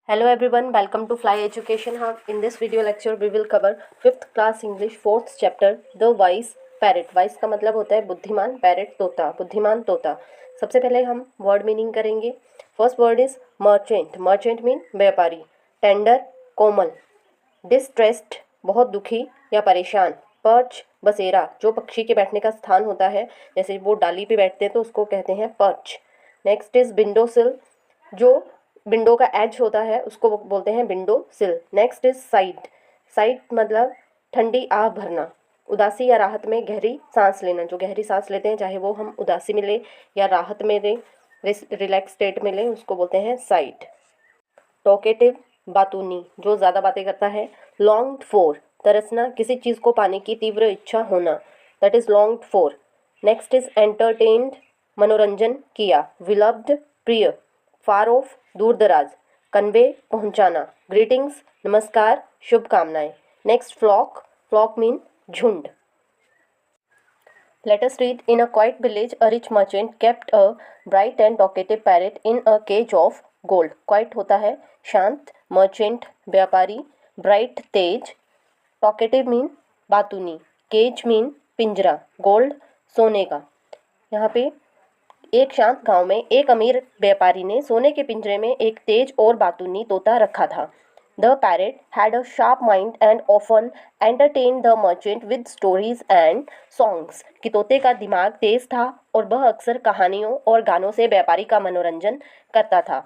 Hello everyone, welcome to Fly Education Hub. In this video lecture we will cover 5th class English 4th chapter The Wise Parrot. Wise का मतलब होता है बुद्धिमान, parrot तोता, बुद्धिमान तोता. सबसे पहले हम वर्ड मीनिंग करेंगे. First word is merchant. Merchant mean व्यापारी. टेंडर कोमल. डिस्ट्रेस्ड बहुत दुखी या परेशान. पर्च बसेरा जो पक्षी के बैठने का स्थान होता है, जैसे वो डाली पे बैठते हैं तो उसको कहते हैं पर्च. नेक्स्ट इज विंडो सिल जो विंडो का एज होता है उसको बोलते हैं विंडो सिल. Next is side. साइड मतलब ठंडी आह भरना. उदासी या राहत में गहरी सांस लेना. जो गहरी सांस लेते हैं चाहे वो हम उदासी में लें या राहत में लें, रिलैक्स स्टेट में लें, उसको बोलते हैं साइड. टॉकेटिव बातूनी जो ज़्यादा बातें करता है. लॉन्ग्ड फॉर तरसना, किसी चीज़ को पाने की तीव्र इच्छा होना, that is longed for. Next is entertained मनोरंजन किया. विलव्ड प्रिय. फार ऑफ दूर दराज. कन्वे पहुंचाना. ग्रीटिंग्स नमस्कार शुभकामनाएं. Next flock. फ्लॉक मीन झुंड. Let us read. In a quiet village, a rich merchant kept a bright and talkative parrot in a cage of gold. Quiet होता है शांत. merchant व्यापारी. bright तेज. talkative मीन बातूनी. cage mean पिंजरा. gold सोने का. यहाँ पे एक शांत गांव में एक अमीर व्यापारी ने सोने के पिंजरे में एक तेज और बातूनी तोता रखा था. The parrot had a sharp mind and often entertained the merchant with stories and songs. कि तोते का दिमाग तेज था और वह अक्सर कहानियों और गानों से व्यापारी का मनोरंजन करता था.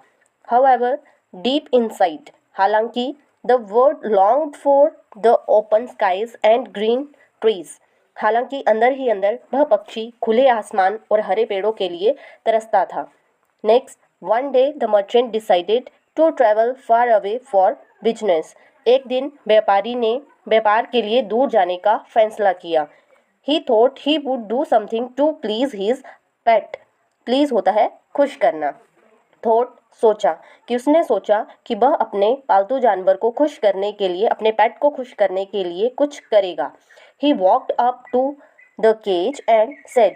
However, deep inside, हालांकि the bird longed for the open skies and green trees. हालांकि अंदर ही अंदर वह पक्षी खुले आसमान और हरे पेड़ों के लिए तरसता था. Next, one day the merchant decided to travel far away for business. एक दिन व्यापारी ने व्यापार के लिए दूर जाने का फैसला किया. He thought he would do something to please his pet. Please होता है खुश करना. थॉट सोचा, कि उसने सोचा कि वह अपने पालतू जानवर को खुश करने के लिए, अपने पेट को खुश करने के लिए कुछ करेगा. He walked up to the cage and said.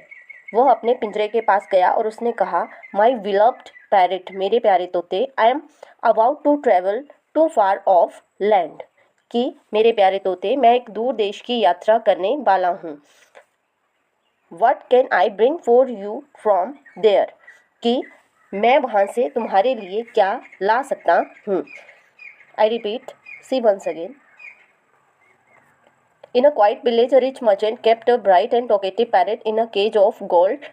वह अपने पिंजरे के पास गया और उसने कहा, माई विलव्ड पैरेट मेरे प्यारे तोते, I am about to travel to far off land. कि मेरे प्यारे तोते मैं एक दूर देश की यात्रा करने वाला हूँ. What can I bring for you from there. कि मैं वहाँ से तुम्हारे लिए क्या ला सकता हूँ. I repeat, see once again. In a quiet village, a rich merchant kept a bright and talkative parrot in a cage of gold.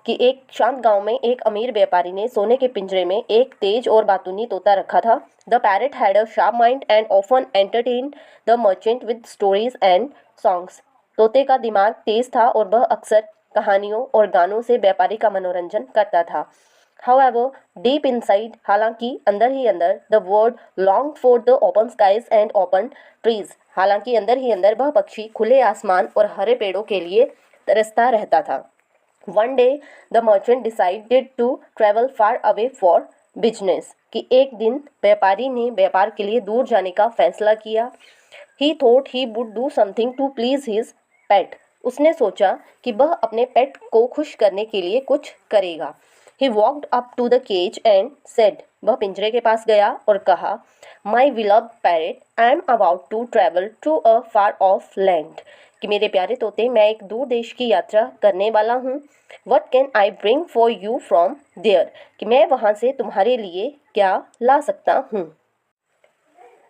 कि एक शांत गांव में एक अमीर व्यापारी ने सोने के पिंजरे में एक तेज और बातूनी तोता रखा था. The parrot had a sharp mind and often entertained the merchant with stories and songs. तोते का दिमाग तेज था और वह अक्सर कहानियों और गानों से व्यापारी का मनोरंजन करता था. However, deep inside, हालांकि अंदर ही अंदर, the bird longed for the open skies and open trees. हालांकि अंदर ही अंदर वह पक्षी खुले आसमान और हरे पेड़ों के लिए तरसता रहता था. One day, the merchant decided to travel far away for business. कि एक दिन व्यापारी ने व्यापार के लिए दूर जाने का फैसला किया. He thought he would do something to please his pet. उसने सोचा कि वह अपने पेट को खुश करने के लिए कुछ करेगा. He walked up to the cage and said. वह पिंजरे के पास गया और कहा, My beloved parrot, I am about to travel to a far off land. कि मेरे प्यारे तोते मैं एक दूर देश की यात्रा करने वाला हूँ. What can I bring for you from there? कि मैं वहाँ से तुम्हारे लिए क्या ला सकता हूँ.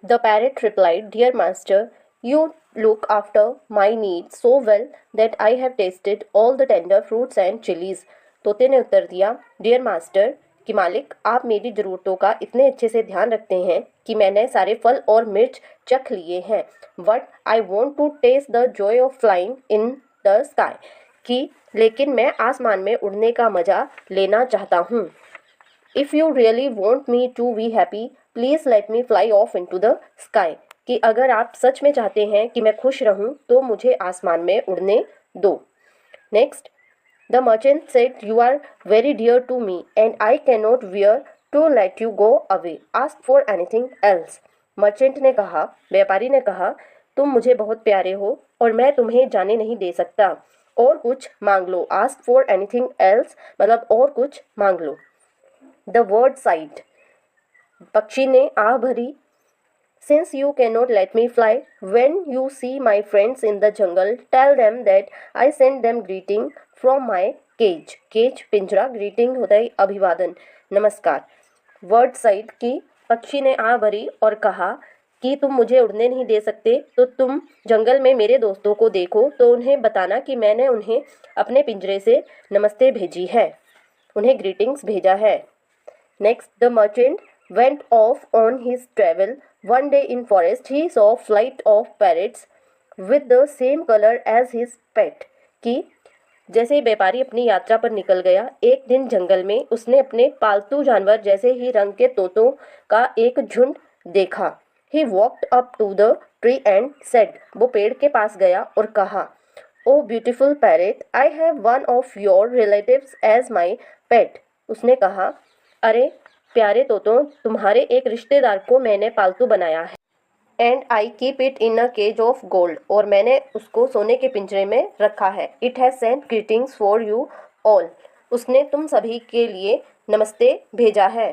The parrot replied, Dear master, you look after my needs so well that I have tasted all the tender fruits and chilies. तोते ने उत्तर दिया, डियर मास्टर, कि मालिक आप मेरी ज़रूरतों का इतने अच्छे से ध्यान रखते हैं कि मैंने सारे फल और मिर्च चख लिए हैं. But I want to taste the joy of flying in the sky. कि लेकिन मैं आसमान में उड़ने का मज़ा लेना चाहता हूँ. If you really want me to be happy please let me fly off into the sky. कि अगर आप सच में चाहते हैं कि मैं खुश रहूँ तो मुझे आसमान में उड़ने दो. Next, The merchant said, You are very dear to me and I cannot bear to let you go away. Ask for anything else. Merchant ने कहा, व्यापारी ने कहा, तुम मुझे बहुत प्यारे हो और मैं तुम्हें जाने नहीं दे सकता. और कुछ मांग लो. Ask for anything else मतलब और कुछ मांग लो. The bird sighed. पक्षी ने आह भरी, Since you cannot let me fly, when you see my friends in the jungle, tell them that I send them greeting from my cage. Cage पिंजरा, greeting होता है अभिवादन, नमस्कार। वर्ड साइड की पक्षी ने आह भरी और कहा कि तुम मुझे उड़ने नहीं दे सकते, तो तुम जंगल में मेरे दोस्तों को देखो तो उन्हें बताना कि मैंने उन्हें अपने पिंजरे से नमस्ते भेजी है, उन्हें ग्रीटिंग्स भेजा है। Next, the merchant went off on his travel. One day in forest, he saw flight of parrots with the same color as his pet. कि जैसे ही व्यापारी अपनी यात्रा पर निकल गया, एक दिन जंगल में उसने अपने पालतू जानवर जैसे ही रंग के तोतों का एक झुंड देखा। He walked up to the tree and said, वो पेड़ के पास गया और कहा, Oh beautiful parrot, I have one of your relatives as my pet. उसने कहा, अरे प्यारे तोतों, तुम्हारे एक रिश्तेदार को मैंने पालतू बनाया है। And I keep it in a cage of gold, और मैंने उसको सोने के पिंजरे में रखा है। It has sent greetings for you all, उसने तुम सभी के लिए नमस्ते भेजा है।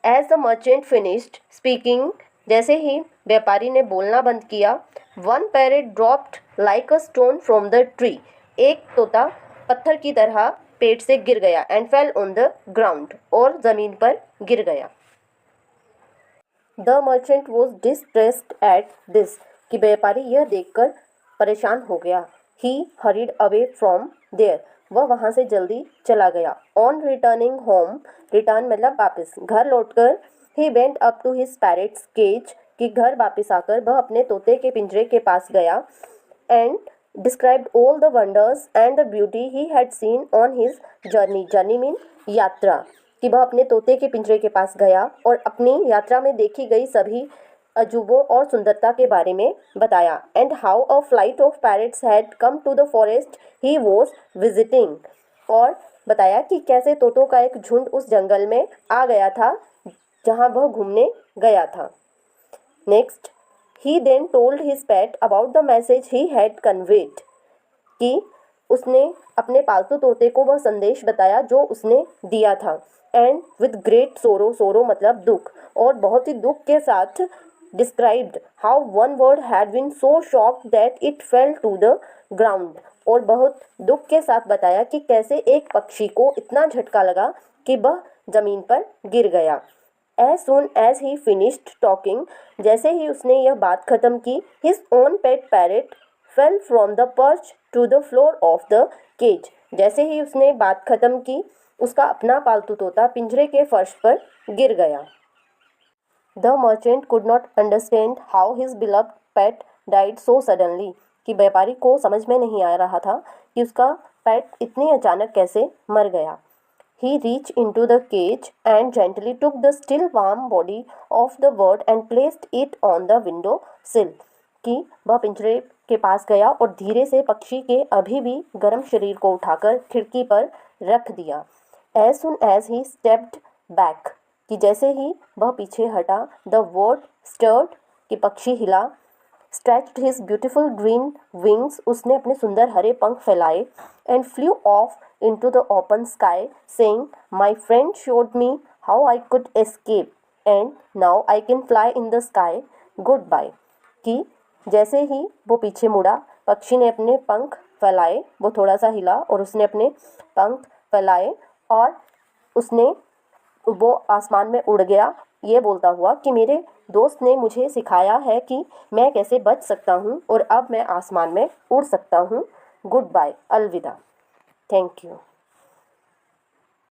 As the merchant finished speaking, जैसे ही व्यापारी ने बोलना बंद किया, one parrot dropped like a stone from the tree, एक तोता पत्थर की तरह पेड़ से गिर गया। And fell on the ground, और ज़मीन पर गिर गया। The merchant was distressed at this, कि व्यापारी यह देखकर परेशान हो गया। ही हरीड अवे फ्रॉम देयर, वह वहाँ से जल्दी चला गया। ऑन रिटर्निंग होम, रिटर्न मतलब वापस, घर लौटकर, he went up to his parrot's cage, कि घर वापस आकर वह अपने तोते के पिंजरे के पास गया। And described all the wonders and the beauty he had seen on his journey. journey mean यात्रा, कि वह अपने तोते के पिंजरे के पास गया और अपनी यात्रा में देखी गई सभी अजूबों और सुंदरता के बारे में बताया। And how a flight of parrots had come to the forest he was visiting, और बताया कि कैसे तोतों का एक झुंड उस जंगल में आ गया था जहाँ वह घूमने गया था। Next, he then told his pet about the message he had conveyed, कि उसने अपने पालतू तोते को वह संदेश बताया जो उसने दिया था। एंड विद ग्रेट सोरो, सोरो मतलब दुख, और बहुत ही दुख के साथ described how one word had been so shocked that it fell to the ground, और बहुत दुख के साथ बताया कि कैसे एक पक्षी को इतना झटका लगा कि वह जमीन पर गिर गया। As soon as he finished talking, जैसे ही उसने यह बात खत्म की, his own pet parrot fell from the perch to the floor of the cage, जैसे ही उसने बात खत्म की, उसका अपना पालतू तोता पिंजरे के फर्श पर गिर गया। The merchant could not understand how his beloved pet died so suddenly, कि व्यापारी को समझ में नहीं आ रहा था कि उसका पेट इतनी अचानक कैसे मर गया। He reached into the cage and gently took the still warm body of the bird and placed it on the window sill, कि वह पिंजरे के पास गया और धीरे से पक्षी के अभी भी गर्म शरीर को उठाकर खिड़की पर रख दिया। As soon as he stepped back, कि जैसे ही वह पीछे हटा, the bird stirred, कि पक्षी हिला। Stretched his beautiful green wings, उसने अपने सुंदर हरे पंख फैलाए। And flew off into the open sky, saying, My friend showed me how I could escape, and now I can fly in the sky. Goodbye. कि जैसे ही वो पीछे मुड़ा, पक्षी ने अपने पंख फैलाए, वो थोड़ा सा हिला और उसने अपने पंख फैलाए और उसने वो आसमान में उड़ गया, ये बोलता हुआ कि मेरे दोस्त ने मुझे सिखाया है कि मैं कैसे बच सकता हूँ और अब मैं आसमान में उड़ सकता हूँ। गुड बाय, अलविदा। Thank you.